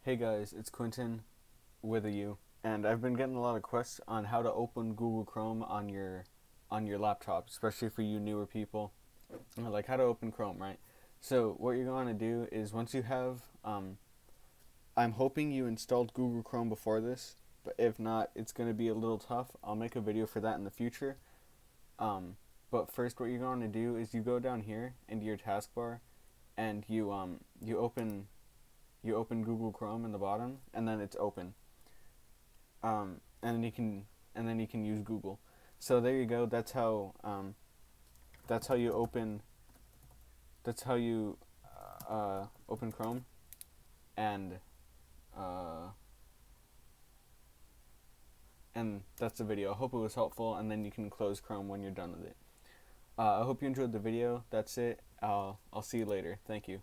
Hey guys, it's Quentin with a U, and I've been getting a lot of quests on how to open Google Chrome on your laptop, especially for you newer people. Like how to open Chrome, right? So what you're going to do is once you have, I'm hoping you installed Google Chrome before this, but if not, it's going to be a little tough. I'll make a video for that in the future. Um, but first, what you're going to do is you go down here into your taskbar, and you open Google Chrome in the bottom, and then it's open. And then you can use Google. So there you go. That's how you open. That's how you open Chrome, and uh, and that's the video. I hope it was helpful, and then you can close Chrome when you're done with it. I hope you enjoyed the video. That's it. I'll see you later. Thank you.